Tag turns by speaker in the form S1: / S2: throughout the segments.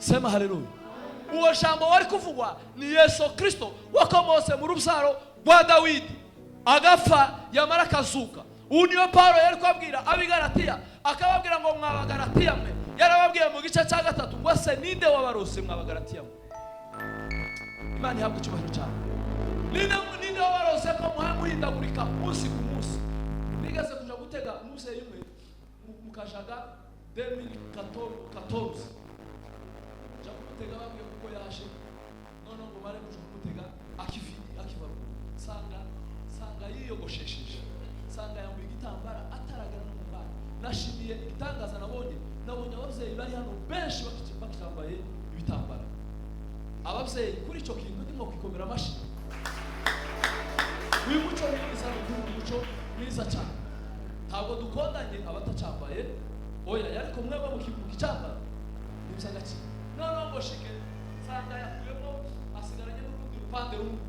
S1: Sema haleluya. Uwo jambo wari kuvugwa ni Yesu Kristo wakomotse mu rubyaro rwa Dawidi agapfa yamara akazuka. Ubu niyo Paulo yari kwabwira abigaratiya, akababwira ngo mwabagaratiya mwe. Yarababwiye mu gice cya 3 ngo se ninde wabarose mwabagaratiya mwe. Imana ihabwe icyubahiro cyane. Ninde wabarose ko muhindagurika umunsi ku munsi. Nigeze kuja gutega umunsi yimwe mukajaga 2014. Jakumutega bamwe kuko yaje. None ngo bare kuja kumutega akivaru. Sanga yiyogoshesheje. Sanga yambaye igitambara ataragana no mubana. Nashimiye igitangaza nabonye abavyeyi bari hano benshi bakitambaye ibitambara. Abavyeyi kuri ico kintu ndimo kwikomera amashi. Uyu muco mwiza n'umuco mwiza cyane. Ntabwo dukondanye abatacambaye. Oya yari ko mwebwe mu kicambara. Nibisanga ki. No ngo shike. Sanga yakuyemo asigaranye n'urundi rupande rumwe.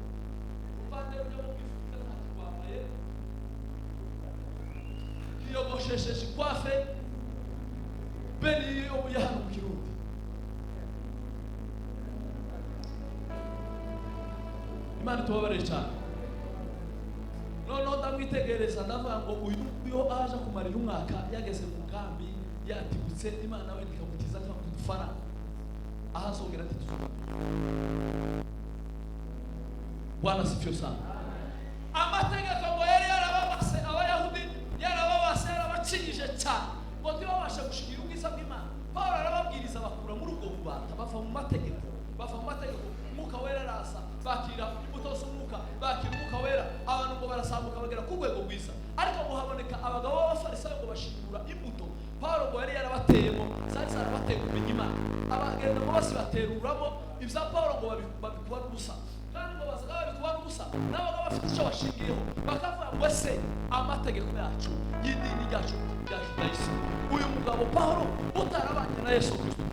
S1: Rupande rwo mu kifuka ntabwo yogoshesheje kwafe beni obuyahano mu Kirundi. Imana tubabarire cyane. No ndamwitegereza ndavuga ngo uyu aje kumarira umwaka yageze mu ngambi yatibutse Imana we nikamutiza nk'udufara ahazongera ati tuzuba. Bwana sifiwe sana. Amategeko ngo yari yarababase abayahudi yarabacinyije cyane ngo ntibabashe gushikira ubwiza bw'Imana. Paulo arababwiriza bakura muri ubwo bubata bava mu mategeko umwuka wera arasa bakira imbuto z'umwuka bakira umwuka wera abantu ngo barasambuka bagera ku rwego rwiza. Ariko ngo haboneka abagabo b'abafarisayo ngo bashingura imbuto Paulo ngo yari yarabateyemo zarabateye kumenya Imana. Abagenda ngo bose bateruramo ibya Paulo ngo babikuba n'ubusa kandi ngo bazaga babikuba n'ubusa n'abaga bafite icyo bashingiyeho bakavuga ngo se amategeko yacu y'idini ryacu rya Judaism. Uyu mugabo Paulo utarabanye na Yesu Kristo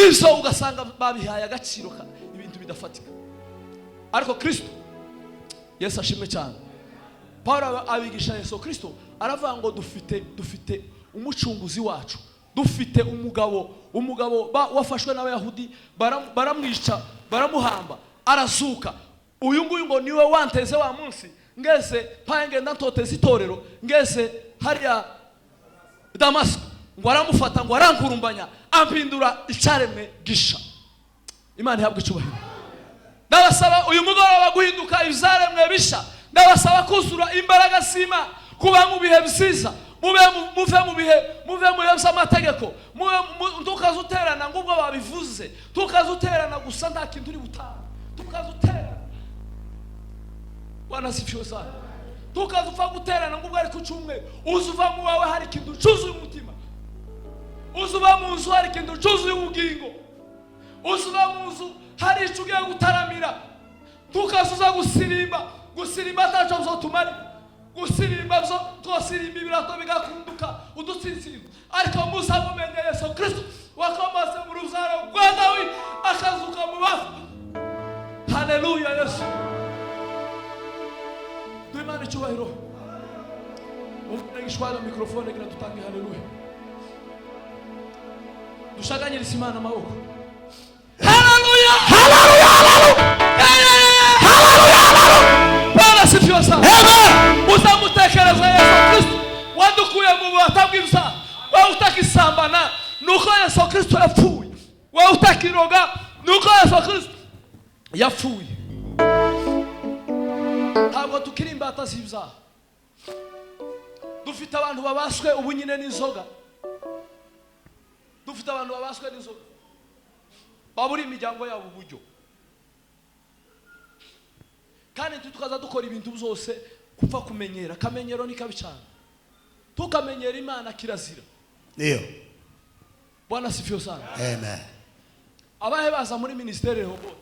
S1: izo ugasanga babihaye agaciro ibintu bidafatika. Ariko Kristo Yesu ashimwe cyane. Paulo abigisha Yesu Kristo aravuga ngo dufite umucunguzi wacu, dufite umugabo wafashwe n'abayahudi baramwica baramuhamba arazuka. Uyu nguyu ngo niwe wanteze wa munsi ngeze pange ndantoteza itorero ngeze hariya Damasco ngo aramufata ngo arankurumbanya ampindura icyaremwe gisha. Imana ihabwe icyubahiro. Ndabasaba uyu mugoroba guhinduka ibyaremwe bisha. Ndabasaba kuzura imbaraga z'Imana kuba mu bihe byiza, muve mu bihe by'amategeko, tukazuterana ngubwo babivuze, tukazuterana gusa nta kintu uri butanga, tukazuterana Bwana sifiwe sana. Tukazufa guterana ngubwo ari ku cyumwe, uzuva mu wawe hari ikintu cyuzuye umutima, uzuva mu nzu hari ikintu cyuzuye ubugingo, uzuva mu nzu hari icyo ugiye gutaramira, tukazuza gusirimba ataco uzotumari. gusirimba byo twosirimba ibirato bigakunduka udutsintsirizo, ariko musa mumenye Yesu Kristo wakomotse mu rubyaro rwa Dawidi akazuka mu bafu. Haleluya Yesu. Duimane icyubahiro. Umugishwara mikrofone gira dutange haleluya. Dushaganyiriza Imana amaboko. Haleluya. Haleluya. Haleluya. Bwana sifiwe sana. Amen. Uzamutekereza Yesu Kristo wadukuye mu bubata bw'ibyaha. Wewe utakisambana nuko Yesu Kristo yapfuye. Wewe utakiroga nuko Yesu Kristo yapfuye. Ntabwo tukirimba atazibyaha. Dufite abantu babaswe ubunyine n'inzoga. Dufite abantu babaswe n'inzoga. Baburi imiryango yabo uburyo. Kandi tukaza dukora ibintu byose kupfa kumenyera. Kamenyero ni kabi cyane. Tukamenyera Imana kirazira.
S2: Ndio.
S1: Bwana sifiwe sana.
S2: Amen.
S1: Abahe baza muri ministere Rehoboth.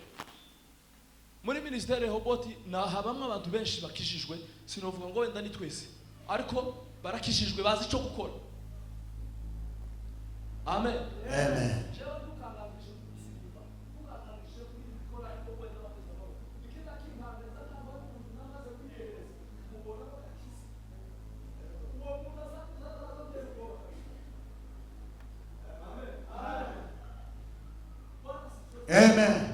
S1: Muri ministere Rehoboth na habamwe abantu benshi bakishijwe, sinovuga ngo wenda ni twese. Ariko barakishijwe bazi icyo gukora. Amen.
S2: Amen. Amen.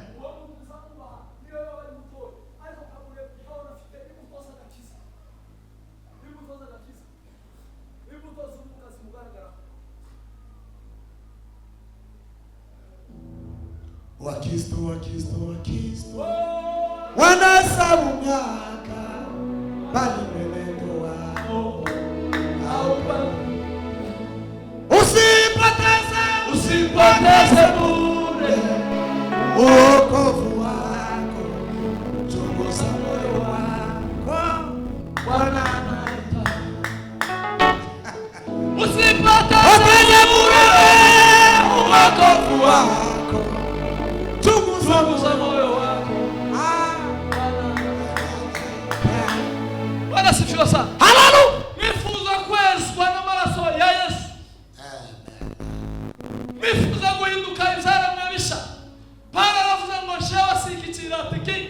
S2: Wakisto wanasabu mwaka bali mwenendo wao usipoteze bure wokovu wako, chunguza moyo wako Bwana anaita. Usipoteze bure wokovu wako, chunguza moyo wako. Bwana sifiwe sana. Haleluya. Nifuza kwezwa n'amaraso ya Yesu. Nifuza guhinduka inzara mwabisha. Para aravuze ngo shewa singikira tiki,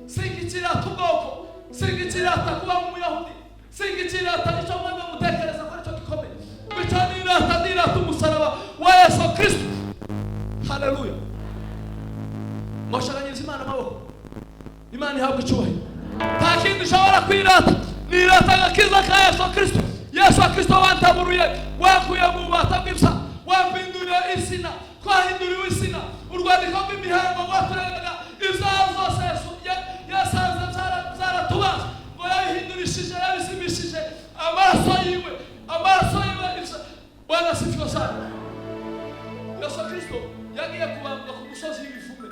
S2: singikira tugoko, singikira takuba mu Yahudi, singikira tanicyo mwana mutekereza ko cyo gikomeye. Bitanira tadira tumusaraba wa Yesu Kristo. Haleluya. Mwashaganyiriza Imana amaboko. Imana ihabwe icyubahiro. Nta kindi ushobora kwirata. Nirata agakiza ka Yesu Kristo. Yesu Kristo wantaburuye, wakuye mu bubata bw'ibyaha, wampinduriye izina, twahinduriwe izina. Urwandiko rw'imihango rwaturegaga ibyaha byose yasanze byaratubaza ngo yabihindurishije, yabizimishije amaraso yiwe. Bwana sifiwe sana. Yesu Kristo yagiye kubambwa ku musozi w'ibivume.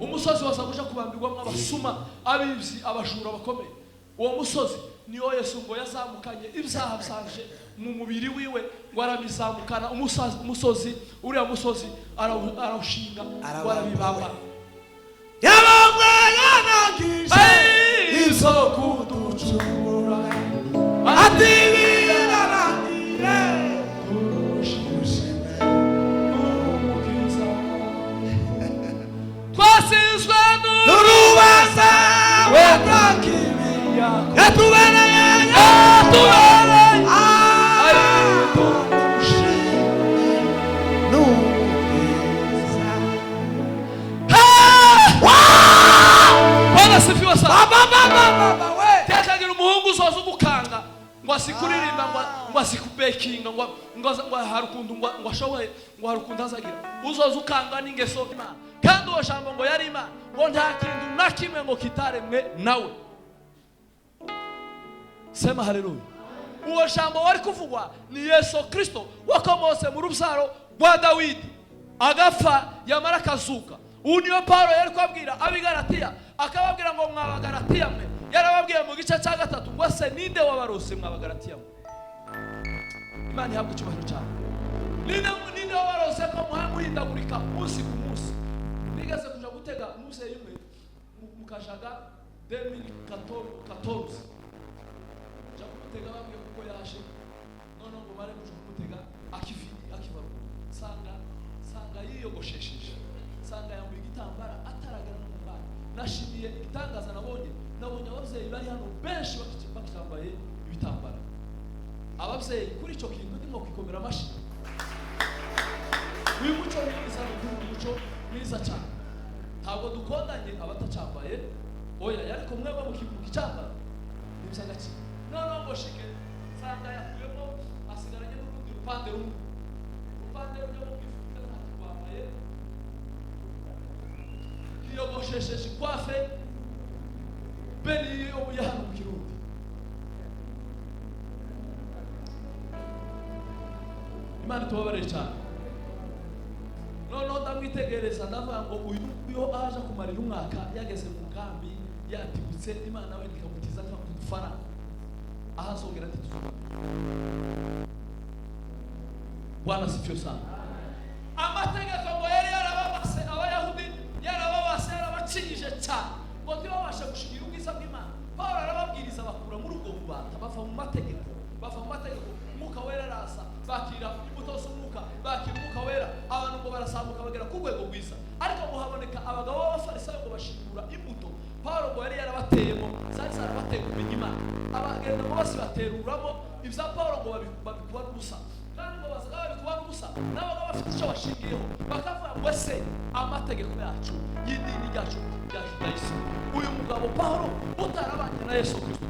S2: Umusozi wasa kuja kubambirwamo abasuma, abibyi, abajura bakomeye. Uwo musozi niyo Yesu ngo yazamukanye ibyaha byanje mu mubiri wiwe, ngo arabizamukana umusozi. Uriya musozi arawushinga ngo arabibamba. Yabambwe yanangije izo kuducungura, atibira nangire turushime umukiza.
S1: Twasizwe
S2: n'urubanza w'atakimiya yatubereye n'umukiza.
S1: Bwana sifiwe sana.
S2: Baba we
S1: tekagira umuhungu uzoza ugukanga ngo asikuririmba ngo asikubekinga ngo harukundu ngo ashoboye ngo harukundu azagira. Uzoza ukanga n'ingeso Imana. Kandi uwo jambo ngo yari Imana, ngo nta kintu na kimwe ngo kitaremwe nawe. Sema haleluya. Uwo jambo wari kuvugwa ni Yesu Kristo wakomotse mu rubyaro rwa Dawidi, agapfa yamara akazuka. Ubu niyo Paulo yari kwabwira abigaratiya, akababwira ngo mwabagaratiya mwe. Yarababwiye mu gice cya 3 ngo se ninde wabarose mwabagaratiya mwe. Imana ihabwe icyubahiro cyane. Ninde wabarose ko muhindagurika umunsi ku munsi. Nigeze kuja gutega umuseye umwe mukajaga 2014 ja kumutega bamwe kuko yaje none ngo bare kuja kumutega akiva sanga yiyogoshesheje sanga yambaye igitambara ataragana no mubana nashimiye igitangaza nabonye abavyeyi bari hano benshi bakitambaye ibitambara abavyeyi kuri ico kintu ndimo kwikomera amashi uyu muco mwiza n'umuco mwiza cyane ntabwo dukondanye abatacambaye oya yariko mwebwe mu kicambara nibyo agaki none ngo shike sanga yakuyemo asigaranye n'urundi rupande rumwe rwo mu kifuka ntakwambaye yiyogoshesheje ikwafe beni yo yahano mu Kirundi Imana tubabarire cyane none ndamwitegereza ndavuga ngo uyu aje kumarira umwaka yageze mu kambi yatibutse Imana we ikamutiza nk'udufara ahazongera ati tuzuba Bwana sifiwe sana amategeko ngo yari yarababase abayahudi yarabacishije cyane ngo ntibabashe gushikira ubwiza bw'Imana Paulo arababwiriza bakura muri ubwo bubata bava mu mategeko umwuka wera arasa bakira imbuto z'umwuka bakira umwuka wera abantu ngo barasambuka bagera ku rwego rwiza ariko ngo haboneka abagabo b'abafarisayo ngo bashingura imbuto Paulo ngo yari yarabateyemo zari zarabateye kumenya Imana abagenda bose bateruramo ibya Paulo ngo babikuba n'ubusa kandi ngo bazaga babikuba n'ubusa nabo bafite icyo bashingiyeho bakavuga ngo ese amategeko yacu y'idini ryacu rya Judaism uyu mugabo Paulo utarabanye na Yesu Kristo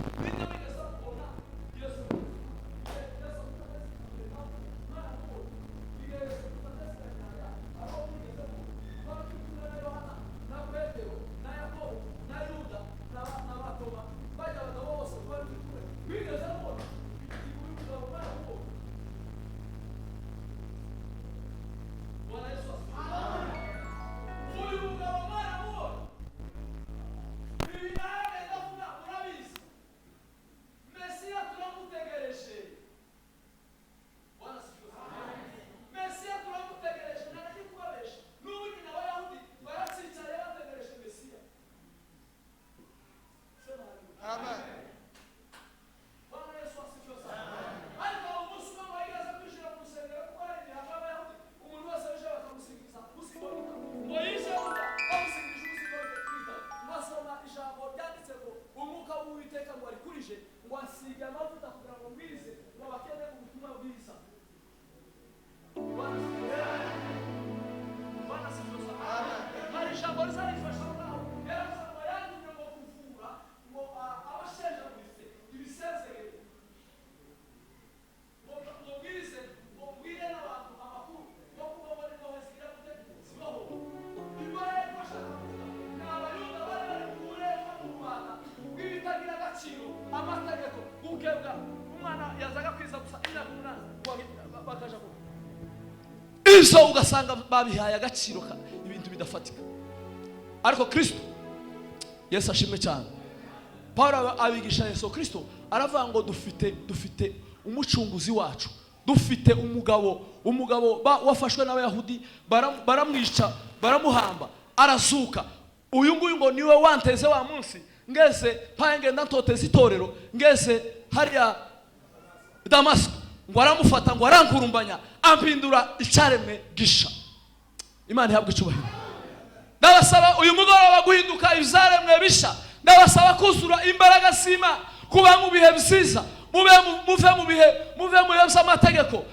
S1: izo ugasanga babihaye agaciro ibintu bidafatika ariko Kristo Yesu ashimwe cyane Paulo abigisha Yesu Kristo aravuga ngo dufite umucunguzi wacu dufite umugabo wafashwe n'abayahudi baramwica baramuhamba arazuka uyu nguyu ngo niwe wanteze wa munsi ngeze ngenda ntoteze itorero ngeze hariya Damasco ngo aramufata ngo arankurumbanya ampindura icyaremwe gisha Imana ihabwe icyubahiro ndabasaba uyu mugoroba guhinduka ibizaremwe bisha ndabasaba kuzura imbaraga sima kuba mu bihe bisiza muve mu bihe by'amategeko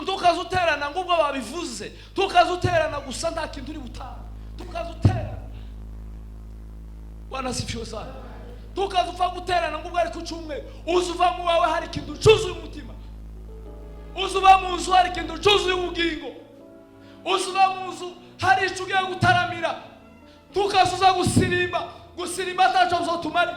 S1: tukazuterana ngubwo babivuze tukazuterana gusa nta kintu uri butanga tukazuterana Bwana sifiwe sana tukazuva guterana ngubwo ari ku cyumwe uzuva mu wawe hari ikintu cyuzuye umutima uzuva mu nzu hari ikintu cyuzuye ubugingo uzuva mu nzu hari icyo ugiye gutaramira tukazuza gusirimba ataco uzotumari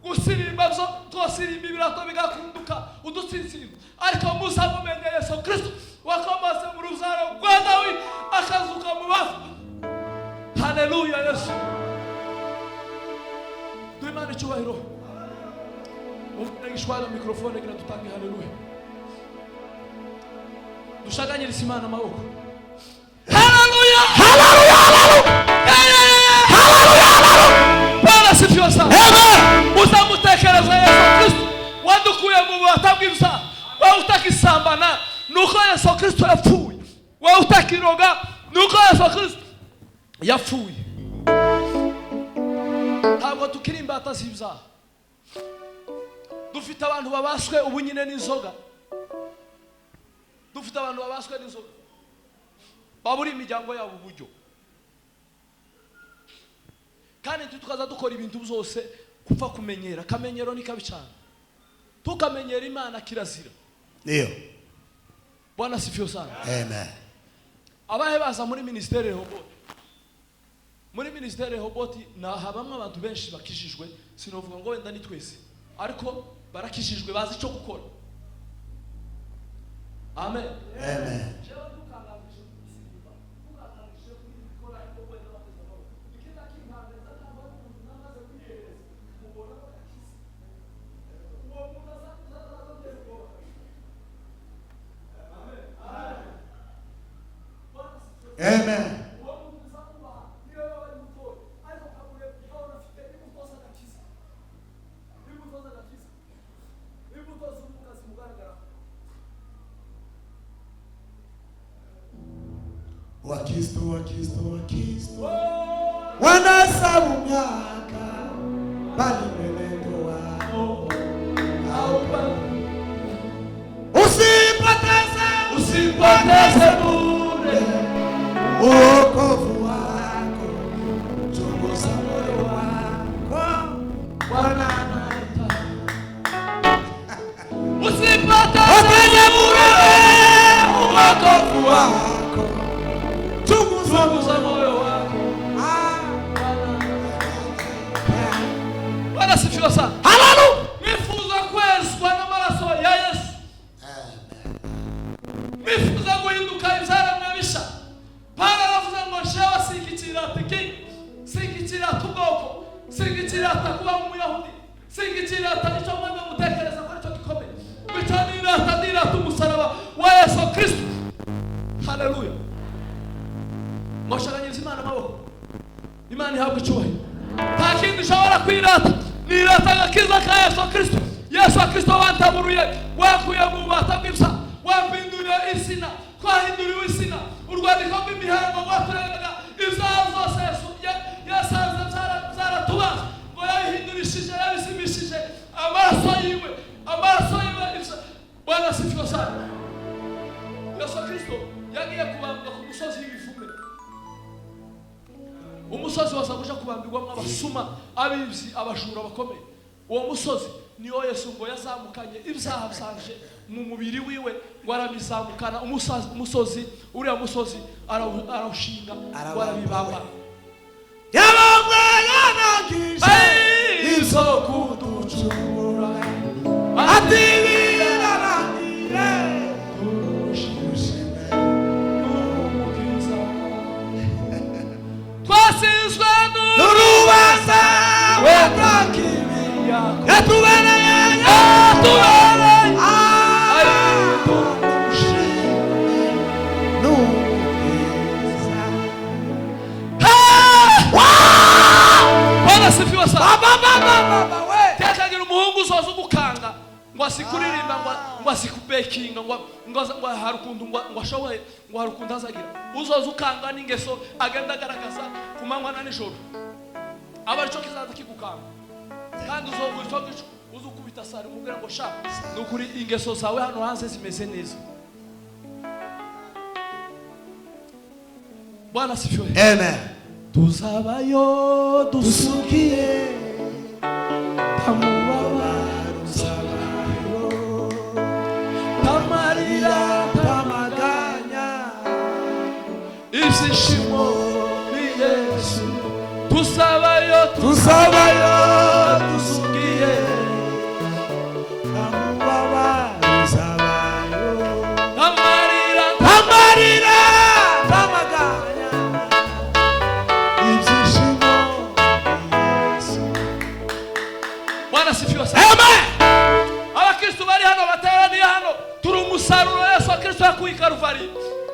S1: gusirimba byo twosirimba ibirato bigakunduka udutsinzira ariko Musa mumenye Yesu Kristo wakomaze mu ruzaro rwa Dawidi akazuka mu bafu haleluya Yesu Imana icyubahiro ufungishwa mikrofone gira tutange haleluya dushaganyiriza Imana amaboko haleluya haleluya haleluya Bwana sifiwe sana nuko Yesu Kristo yapfuye. Wowe utakiroga nuko Yesu Kristo yapfuye. Ntabwo tukiri imbata z'ibyaha. Dufite abantu babaswe ubu nyine n'inzoga. Dufite abantu babaswe n'inzoga. Baburi imiryango yabo uburyo. Kandi tukaza dukora ibintu byose kupfa kumenyera. Kamenyero ni kabi cyane. Tukamenyera Imana kirazira.
S3: Ndio.
S1: Bwana sifiwe sana.
S3: Amen.
S1: Abahe baza muri ministere Rehoboth. Muri ministere Rehoboth na habamwe abantu benshi bakishijwe, sinovuga ngo wenda ni twese. Ariko barakishijwe bazi icyo gukora. Amen.
S3: Amen. Amen. Wakisto wanasabu miaka bali mwenendo wao usipoteze bure wokovu wako, chunguza moyo wako, Bwana anaita.
S1: Usipoteze bure wokovu wako, chunguza moyo wako. Bwana sifiwe sana. Haleluya. Nifuza kwezwa n'amaraso ya Yesu. Nifuza guhinduka ibyara mwabisha. Paulo aravuga ngo shewa sikikira tiki, sikikira tuboko, sikikira takuba mu Yahudi, sikikira tacho mwanga mutekereza ko cyo gikomeye. Bitanira tadira tumusaraba wa Yesu Kristo. Haleluya. Ngoshaganyiriza Imana amaboko. Imana ihabwe icyubahiro. Nta kindi ushobora kwirata. Nirata agakiza ka Yesu Kristo. Yesu Kristo wantaburuye, wakuye mu bubata bw'ibisa, wampinduriye izina, twahinduriwe izina. Urwandiko rw'imihango rwaturegaga ibyaha byose yasanze byaratubaza ngo yabihindurishije, yabisimishije amaraso yiwe. Bwana sifiwe sana. Yesu Kristo yagiye kubambwa ku musozi w'ibivume. Umusozi wasakuja kubambirwamo abasuma, abibyi, abajura bakomeye. Uwo musozi niyo Yesu ngo yazamukanye ibyaha byanje mu mubiri wiwe, ngo arabizamukana umusozi. Uriya musozi arawushinga, warabibamba.
S3: Yabambwe yanangije izo kuducura, atibira nangire urushimwe n'umukiza.
S1: Twasizwe
S3: n'urubanza w'akakibi yatubereye
S1: sifiwe sana. Tekagira umuhungu uzoza umukanga ngo asikuririmba ngo asikubekinga ngo harukundu ngo ashoboye ngo harukundu azagira. Uzoza ukanga n'ingeso agenda agaragaza ku manywa na nijoro. Aba aricyo kizaza kigukanga. Kandi uzovuga icyo gico uzukubita sari umubwira ngo sha nukuri ingeso zawe hano hanze zimeze neza. Bwana sifiwe.
S3: Amen.
S1: Tuzabayo dusukiye tamubaba
S3: Tuzabayo
S1: tamarira tamaganya ibyishimo ni Yesu. Tuzabayo dusukiye
S3: tamubaba tuzabayo
S1: tamarira
S3: tamaganya ibyishimo Yesu.
S1: Bwana sifiwe sana. Amen. Abakristo bari hano bateraniye hano, turi umusaruro Yesu Kristo yakuye Karuvari.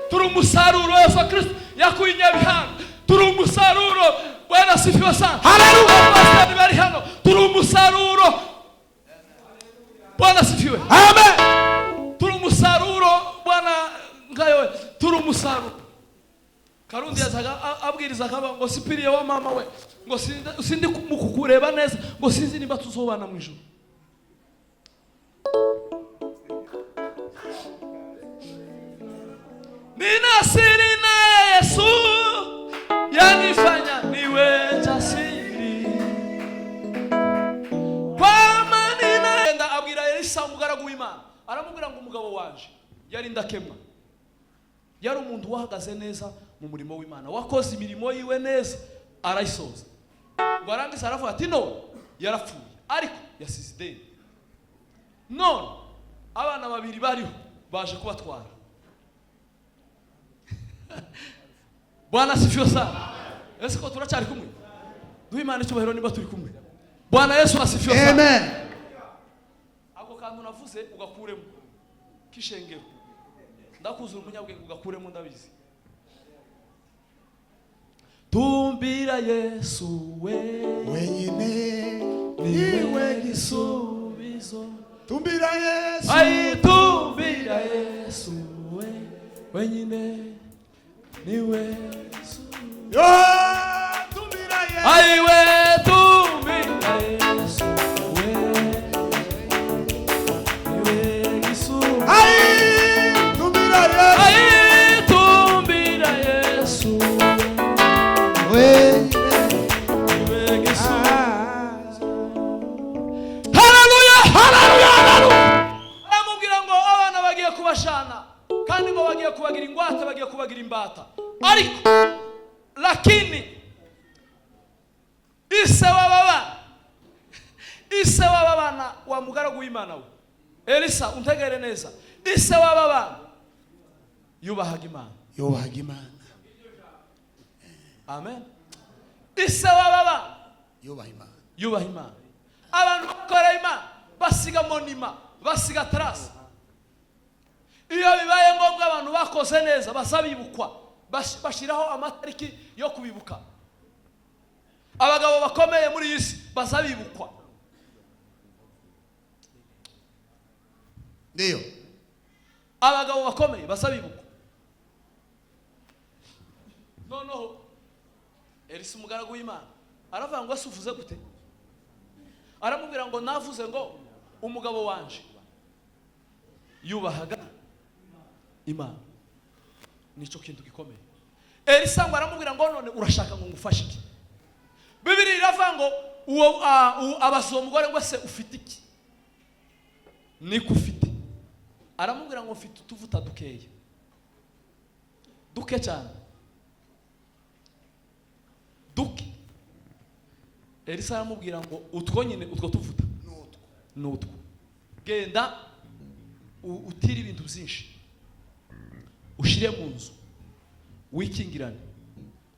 S1: Turi umusaruro Yesu Kristo yakuye Nyabihanga. Turi umusaruro. Bwana sifiwe sana. Haleluya. Abasitani bari hano, turi umusaruro. Bwana sifiwe.
S3: Amen.
S1: Turi umusaruro Bwana umusaruro. Karundi yazaga abwiriza akaba ngo sipiriye wa mama we ngo sindi kukureba neza ngo sinzi nimba tuzobana mu ijuru. Ninasiri na Yesu yanifanya niwe jasiri. Kwa manina enda abwira Elisa umugaragu w'Imana, aramubwira ngo umugabo wanje yari ndakemwa, yari umuntu wahagaze neza mu murimo w'Imana, wakoze imirimo yiwe neza arayisoza. Ngo arangiza aravuga ati no yarapfuye ariko yasize ideni. None abana babiri bariho baje kubatwara. Bwana asifiwe sana. Ese ko turacyari kumwe? Duhe Imana icyubahiro niba turi kumwe. Bwana Yesu asifiwe sana.
S3: Amen.
S1: Ako kantu navuze ugakuremo kishengero. Ndakuzura umunyabwenge ugakuremo ndabizi. Tumbira Yesu we
S3: Wenyine
S1: niwe gisubizo.
S3: tumbira Yesu.
S1: Ai tumbira Yesu we wenyine niwe gisubizo.
S3: Yo tumbira Yesu.
S1: Ai we tumbira Yesu we niwe gisubizo.
S3: Ai tumbira Yesu.
S1: Ai tumbira Yesu
S3: Wenyine.
S1: niwe gisubizo. Aramubwira ngo abana bagiye kubashana kandi ngo bagiye kubagira ingwate, bagiye kubagira imbata. Ariko lakini ise w'abana wa mugaragu w'Imana we Elisa, untegere neza, ise w'abana yubahaga Imana.
S3: Yubahaga Imana.
S1: Amen. Ise w'abana
S3: Yubaha Imana.
S1: yubaha Imana. Abantu bakora Imana basiga monima, basiga trace. Iyo bibaye ngombwa abantu bakoze neza basabibukwa, bashiraho amatariki yo kubibuka. Abagabo bakomeye muri iyi si basabibukwa.
S3: Ndio.
S1: Abagabo bakomeye basabibukwa. Noneho Elisa umugaragu w'Imana aravuga ngo asuvuze gute? Aramubwira ngo navuze ngo umugabo wanje yubahaga Imana. Nico kintu gikomeye. Elisa ngo aramubwira ngo none urashaka ngo ngufashe iki? Bibiri iravuga ngo uwo abazo umugore ngo se ufite iki? Niko ufite. Aramubwira ngo mfite utuvuta dukeya. Duke cyane. Duke. Elisa aramubwira ngo utwo nyine utwo tuvuta nutwo. Genda utira ibintu byinshi. Ushire mu nzu. Wikingirane.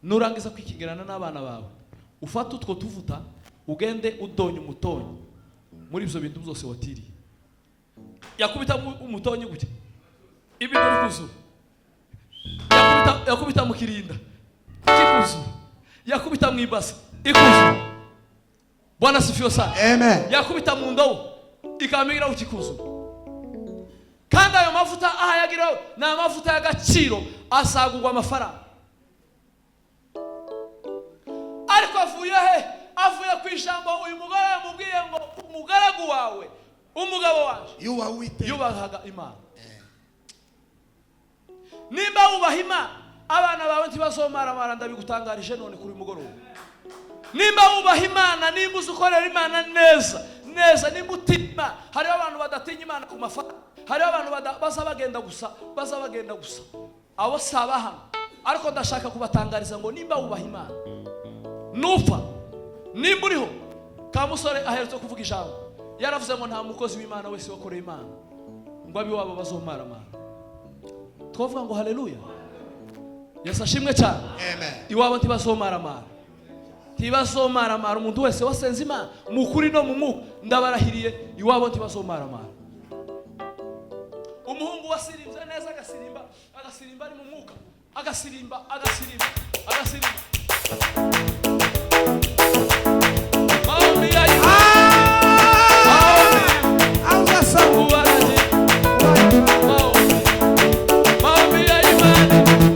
S1: Nurangiza kwikingirana n'abana bawe. Ufata utwo tuvuta ugende udonye umutonyi muri ibyo bintu byose watiriye. Yakubita umutonyi gute? Ibintu biri kuzu. Yakubita mu kirinda. Kikuzu. Yakubita mu ibasa. Ikuzu. Bwana asifiwe sana.
S3: Amen.
S1: Yakubita mu ndobo ikamigira ukikuzu. Kandi ayo mavuta ahayagira na amavuta y'agaciro asagurwa amafaranga. Ariko avuye he? Avuye ku ijambo uyu mugore yamubwiye ngo umugaragu wawe umugabo wanje
S3: Yubaha Uwiteka.
S1: yubahaga Imana. Nimba wubaha Imana abana bawe ntibazomara ndabigutangarije none kuri mugoroba. Nimba wubaha Imana, nimba uzukorera Imana neza nimba utima. Hari abantu badatinya Imana ku mafaranga, hari abantu bazabagenda gusa abo sabaha. Ariko ndashaka kubatangariza ngo nimba wubaha Imana nupfa, nimba uriho ka musore aherutse kuvuga ijambo yaravuze ngo nta mukozi w'Imana wese wakoreye Imana ngo abiwabo bazomara. Twavuga ngo haleluya. Yesu ashimwe cyane.
S3: Amen.
S1: Iwabo ntibazomara. Ntibazomara umuntu wese wasenze Imana mu kuri no mu mwuka ndabarahiriye iwabo ntibazomara. Umuhungu wasirimbye neza agasirimba ari mu mwuka, agasirimba maombi ya maombi ya imani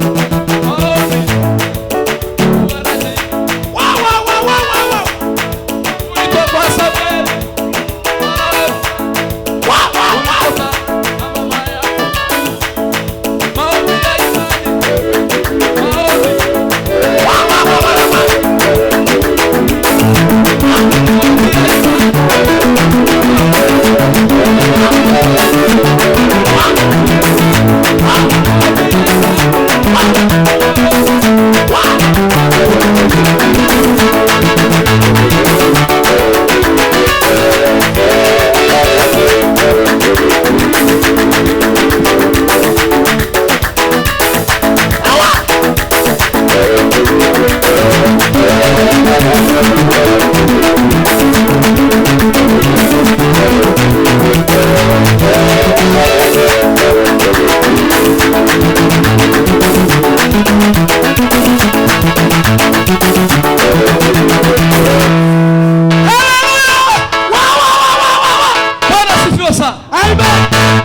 S3: Amen.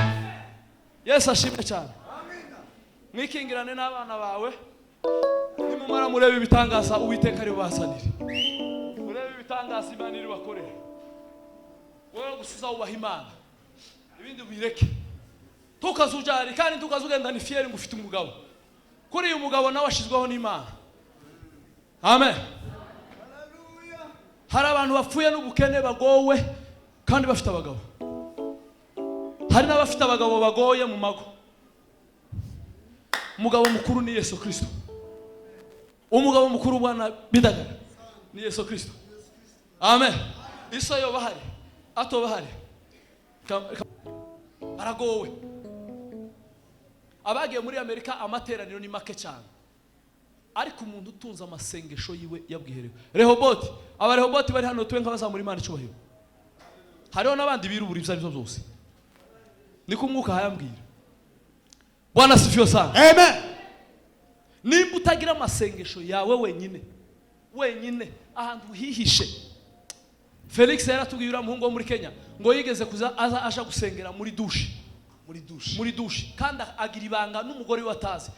S1: Yesu ashimwe cyane. Mwikingirane n'abana bawe, nimumara murebe ibitangaza Uwiteka ari bubasanire. Murebe ibitangaza Imana iri bakorera. Wowe gusiza ubaha Imana, ibindi ubireke. Tukazujari kandi tukazugenda ni fieri ngo ufite umugabo. Kuri uyu mugabo nawe ashizweho n'Imana. Amen. Hari abantu bapfuye n'ubukene bagowe kandi bafite abagabo. Hari n'abafite abagabo bagoye mu mago. Umugabo mukuru ni Yesu Kristo. Umugabo mukuru bwana bidagara ni Yesu Kristo. Amen. Iso yo bahari ato bahari aragowe. Abagiye muri Amerika amateraniro ni make cyane, ariko umuntu utunze amasengesho yiwe yabwiherewe. Rehoboti, aba Rehoboti bari hano tuwe nk'abazamura Imana icubahiro. Hariho n'abandi birubura ibyo aribyo byose, niko umwuka hayambwira. Bwana sifiwe sana.
S3: Amen.
S1: Nimba utagira amasengesho yawe wenyine ahantu hihishe. Felix yaratubwiye ura muhungu wo muri Kenya ngo yigeze kuza aja gusengera muri dushe kandi agira ibanga n'umugore we atazi,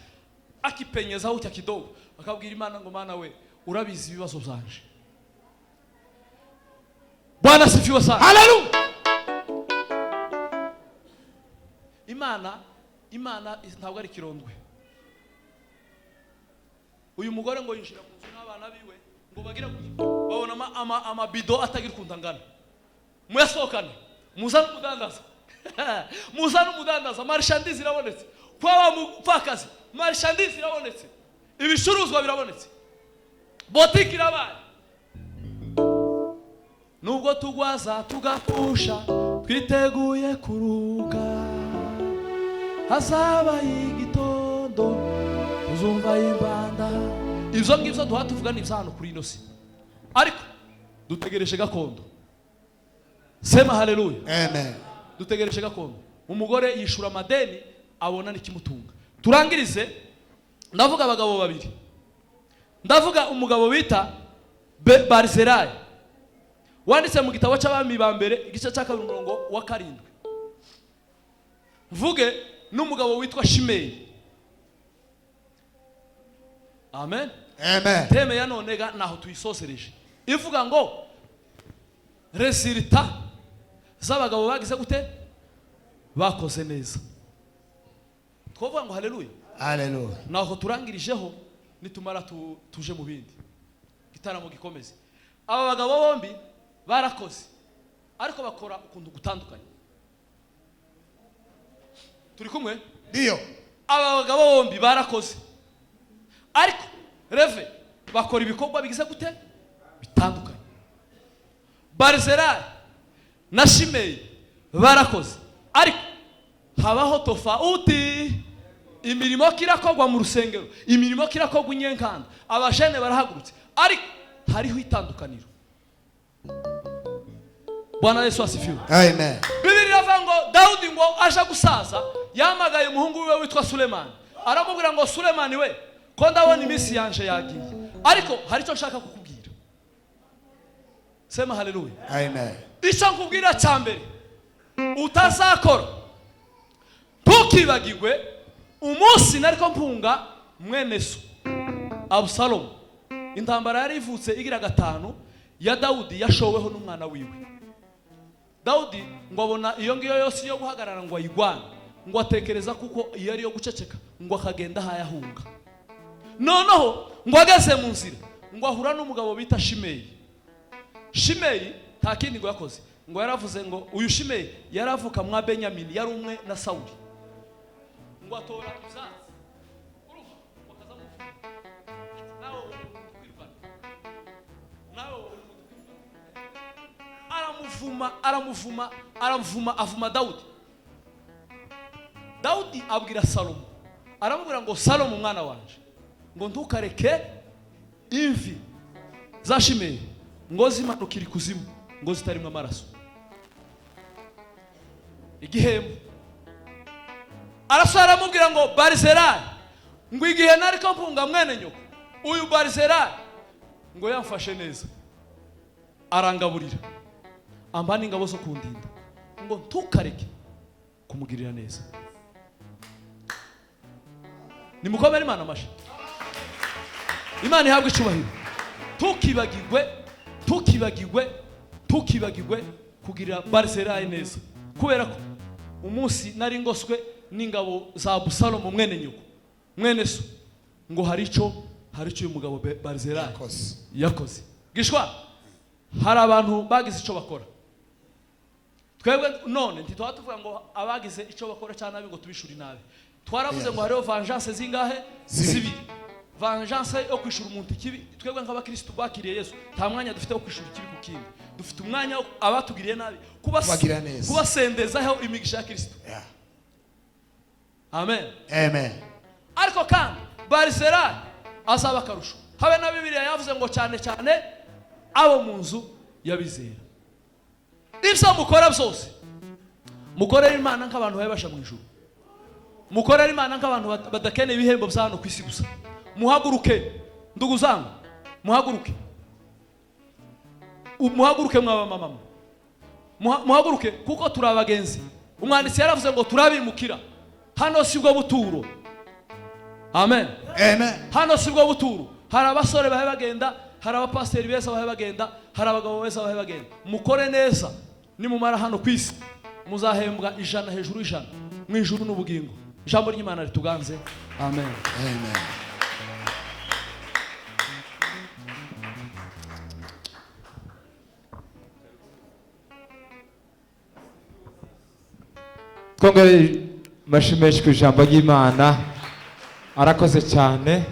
S1: akipenyeza aho kidogo akabwira Imana ngo Mana we urabizi ibibazo byanje. Bwana sifiwe sana.
S3: Hallelujah.
S1: Imana ntabwo ari kirondwe. Uyu mugore ngo yinjira mu nzu n'abana biwe ngo bagira babona amabido atagira kundangana. Muyasohokane muzana umudandaza muzana umudandaza, marchandise irabonetse kwa mupfakazi, marchandise irabonetse, ibicuruzwa birabonetse, boutique irabaye. Nubwo tugwaza tugapusha twiteguye kuruka, hazaba igitondo uzumva imbanda. Ibyo ngibyo duha tuvuga ni ibyano kuri ino si, ariko dutegereje gakondo. Sema haleluya.
S3: Amen.
S1: Dutegereje gakondo. Umugore yishura amadeni abona n'ikimutunga. Turangirize, ndavuga abagabo babiri. Ndavuga umugabo bita Barizerayi, wanditse mu gitabo cy'abami ba mbere igice cya 2:7. Mvuge n'umugabo witwa Shimeyi. Amen.
S3: Amen.
S1: Teme ya nonega naho tuyisosereje ivuga ngo resulta z'abagabo bagize gute, bakoze neza. Twovuga ngo haleluya.
S3: Hallelujah.
S1: Naho turangirijeho nitumara tuje mu bindi gitaramo gikomeze. Aba bagabo bombi barakoze ariko bakora ukuntu gutandukanye. Turi kumwe?
S3: Ndio.
S1: Aba bagabo bombi barakoze ariko reve bakora ibikorwa bigize gute bitandukanye. Barizerayi na Shimeyi barakoze ariko habaho tofauti. Imirimo kirakogwa mu rusengero, imirimo kirakogwa inyenkanda, abashene barahagurutse ariko hariho itandukaniro. Bwana Yesu asifiwe.
S3: Amen.
S1: Bibiri iravuga ngo Dawudi ngo aje gusaza yamagaye umuhungu we witwa Sulemani, aramubwira ngo Sulemani we ko ndabona iminsi yanje yagiye ariko hari icyo nshaka kukubwira. Sema haleluya.
S3: Amen.
S1: Icyo nkubwira cyambere utazakora, ntukibagirwe umunsi nariko mpunga mwene so Abusalomu. Intambara yari ivutse igira 5 ya Dawudi yashoweho n'umwana wiwe. Dawudi ngo abona iyo ngiyo yose yo guhagarara ngo ayigwane, ngo atekereza kuko iyo ari yo guceceka ngo akagenda hayahunga. Noneho ngo ageze mu nzira ngo ahura n'umugabo bita Shimeyi. Shimeyi nta kindi ngo yakoze, ngo yaravuze ngo uyu Shimeyi yaravuka mwa Benyamini, yari umwe na Sawuli. Ngo atora ibyatsi uruha bakazamu nawe aramuvuma avuma Dawudi. Dawudi abwira Salomo, aramubwira ngo Salomo mwana wanje, ngo ntukareke imvi za Shimeyi ngo zimanukire ikuzimu ngo zitarimwe amaraso. Igihembo arasara aramubwira ngo Barizerayi, ngo igihe nariko mpunga mwene nyoko uyu Barizerayi ngo yamfashe neza arangaburira ambana ingabo zo kundinda, ngo ntukareke kumugirira neza. Nimukomere Imana amashi. Imana ihabwe icubahiro. Tukibagirwe kugirira Barzilai neza, kubera ko umunsi nari ngoswe n'ingabo za Abusalomu mwene nyoko mwene so, ngo hari ico uyu mugabo Barzilai yakoze. Gishwa hari abantu bagize ico bakora. Twebwe none ntitwa tuvuga ngo abagize ico bakora cyane nabi ngo tubishuri nabi. Twaravuze ngo hariho vengeance zingahe? Zibiri. Vengeance yo kwishura umuntu ikibi. Twebwe nk'abakristo bakiriye Yesu nta mwanya dufite wo kwishura ikibi ku kindi. Dufite umwanya abatugiriye nabi kubasendezaho imigisha ya Kristo. Amen.
S3: Amen.
S1: Ariko kandi Barzilai azaba karusho. Habe na Bibiliya yavuze ngo cyane abo mu nzu yabizera. Ibyo mukora byose mukorera Imana nk'abantu bayibasha mu ijuru. Mukorera Imana nk'abantu badakeneye ibihembo bya hano ku isi gusa. Muhaguruke ndugu zangu, muhaguruke mwaba mama, muhaguruke kuko turabagenzi. Umwanditsi yaravuze ngo turabimukira. Hano sibwo buturo. Amen.
S3: Amen.
S1: Hano sibwo buturo. Hari abasore bahe bagenda, hari abapasiteri beza bahe bagenda, hari abagabo beza bahe bagenda. Mukore neza, nimumara hano ku isi muzahembwa 100 hejuru 100 mu ijuru n'ubugingo. Ijambo ry'Imana rituganze. Amen.
S3: Amen.
S4: Twongere mashimeshi ku ijambo ry'Imana. Arakoze cyane.